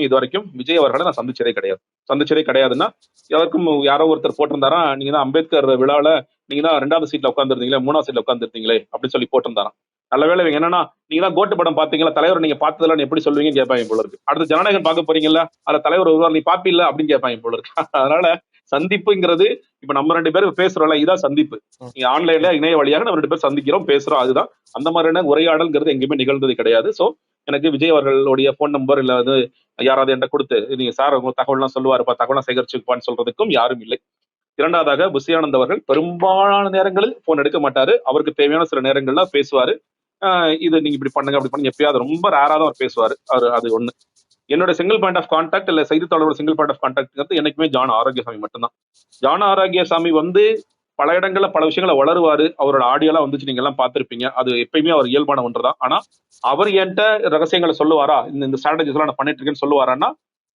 இது வரைக்கும் விஜய் அவர்களை நான் சந்திச்சதே கிடையாது. சந்திச்சதே கிடையாதுன்னா, எதற்கும் யாரோ ஒருத்தர் போட்டிருந்தாராம், நீங்க தான் அம்பேத்கர் விழால நீங்க தான் 2வது சீட்ல உட்கார்ந்திருந்தீங்களே, 3வது சீட்ல உட்கார்ந்திருந்தீங்களே அப்படின்னு சொல்லி போட்டிருந்தாராம். நல்ல வேளை இவங்க என்னன்னா, நீங்க தான் கோட்டு படம் பார்த்தீங்களா, தலைவர நீங்க பார்த்ததில்லன்னு எப்படி சொல்லுவீங்கன்னு கேட்பாங்க போல இருக்கு. அடுத்து ஜனநாயகன் பார்க்க போறீங்கல்ல, அதுல தலைவர் வருவார் நீ பார்ப்பீல்ல அப்படின்னு கேட்பாங்க போல இருக்கு. அதனால சந்திப்புங்கிறது இப்ப நம்ம 2 பேரும் பேசுறோம்ல, இதான் சந்திப்பு. நீங்க ஆன்லைன்ல இணைய வழியாக நம்ம 2 பேரும் சந்திக்கிறோம், பேசுறோம். அதுதான். அந்த மாதிரியான உரையாடல்ங்கிறது எங்கேயுமே நிகழ்ந்தது கிடையாது. சோ எனக்கு விஜய் அவர்களுடைய ஃபோன் நம்பர் இல்ல அது யாராவது என்கிட்ட கொடுத்து நீங்க சார் உங்க தகவல்லாம் சொல்லுவாருப்பா, தகவலாம் சேகரிச்சுப்பான்னு சொல்றதுக்கும் யாரும் இல்லை. 2வதாக புஷி ஆனந்த் அவர்கள் பெரும்பாலான நேரங்களில் போன் எடுக்க மாட்டாரு. அவருக்கு தேவையான சில நேரங்கள்ல பேசுவாரு. இது நீங்க இப்படி பண்ணுங்க, அப்படி பண்ணுங்க. எப்பயாவது ரொம்ப ரேரா தான் அவர் பேசுவாரு. அது ஒண்ணு. என்னோட சிங்கிள் பாயிண்ட் ஆஃப் கான்டாக்ட் இல்ல செய்தித்தாளரோட சிங்கிள் பாயிண்ட் ஆஃப் கான்டாக்ட் என்னைக்குமே ஜான் ஆரோக்கியசாமி மட்டும்தான். ஜான் ஆரோக்கியசாமி வந்து பல இடங்கள்ல பல விஷயங்களை வளருவாரு. அவரோட ஆடியோலாம் வந்துச்சு, நீங்க எல்லாம் பார்த்திருப்பீங்க. அது எப்பயுமே அவர் இயல்பான ஒன்றுதான். ஆனா அவர் என்கிட்ட ரகசியங்களை சொல்லுவாரா, இந்த ஸ்ட்ராட்டஜிஸ் எல்லாம் நான் பண்ணிட்டு இருக்கேன்னு சொல்லுவாரான்னா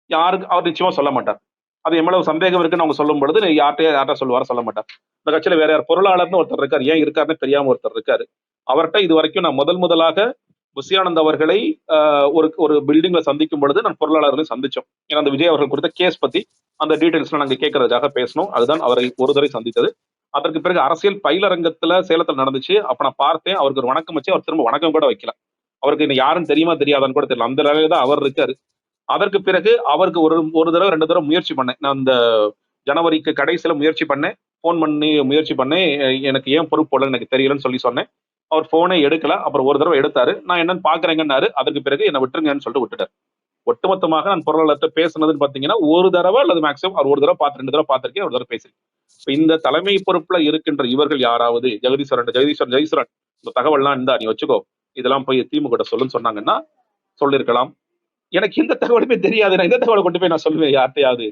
யாருக்கு அவர் நிச்சயமா சொல்ல மாட்டார். அது எவ்வளவு சந்தேகம் இருக்குன்னு அவங்க சொல்லும் பொழுது யார்கிட்ட சொல்லுவாரா சொல்ல மாட்டார். இந்த கட்சியில வேற யார் பொருளாளர்னு ஒருத்தர் இருக்காரு, ஏன் இருக்காருன்னு தெரியாம ஒருத்தர் இருக்காரு. அவர்கிட்ட இது வரைக்கும் நான் முதலாக புஷியானந்த் அவர்களை ஒரு ஒரு பில்டிங்ல சந்திக்கும் பொழுது நான் பொருளாளர்களை சந்திச்சோம். ஏன்னா அந்த விஜய் அவர்கள் கொடுத்த கேஸ் பத்தி அந்த டீடைல்ஸ் நாங்க கேட்கறதுக்காக பேசணும். அதுதான் அவரை ஒரு தடவை சந்தித்தது. அதற்கு பிறகு அரசியல் பயிலரங்கத்துல சேலத்துல நடந்துச்சு. அப்ப நான் பார்த்தேன். அவருக்கு ஒரு வணக்கம் வச்சு அவர் திரும்ப வணக்கம் கூட வைக்கல. அவருக்கு இன்னும் யாரும் தெரியுமா தெரியாதான்னு கூட தெரியல. அந்த நிலையில தான் அவர் இருக்காரு. அதற்கு பிறகு அவருக்கு ஒரு தடவை 2 தடவை முயற்சி பண்ணேன். நான் இந்த ஜனவரிக்கு கடைசியில முயற்சி பண்ணேன். போன் பண்ணி முயற்சி பண்ணேன். எனக்கு ஏன் பொறுப்பு போடல எனக்கு தெரியலன்னு சொல்லி சொன்னேன். அவர் போனே எடுக்கல. அப்புறம் ஒரு தடவை எடுத்தாரு. நான் என்னன்னு பாக்குறேங்கன்னாரு. அதற்கு பிறகு என்ன விட்டுருங்கன்னு சொல்லிட்டு விட்டுட்டார். ஒட்டுமொத்தமாக நான் பொருளாளர்கிட்ட பேசுனதுன்னு பாத்தீங்கன்னா ஒரு தடவை அல்லது மேக்ஸிமம் அவர் ஒரு தடவை பார்த்து 2 தடவை பார்த்திருக்கேன், ஒரு தடவை பேசியிருக்கேன். இப்ப இந்த தலைமை பொறுப்புல இருக்கின்ற இவர்கள் யாராவது ஜெகதீஸ்வரன் இந்த தகவல்லாம் இருந்தா நீ வச்சுக்கோ, இதெல்லாம் போய் திமுக சொல்லுன்னு சொன்னாங்கன்னா சொல்லிருக்கலாம். எனக்கு எந்த தகவலுமே தெரியாது. நான் எந்த தகவலை கொண்டு போய் நான் சொல்லுவேன் யார்கிட்டயாவது.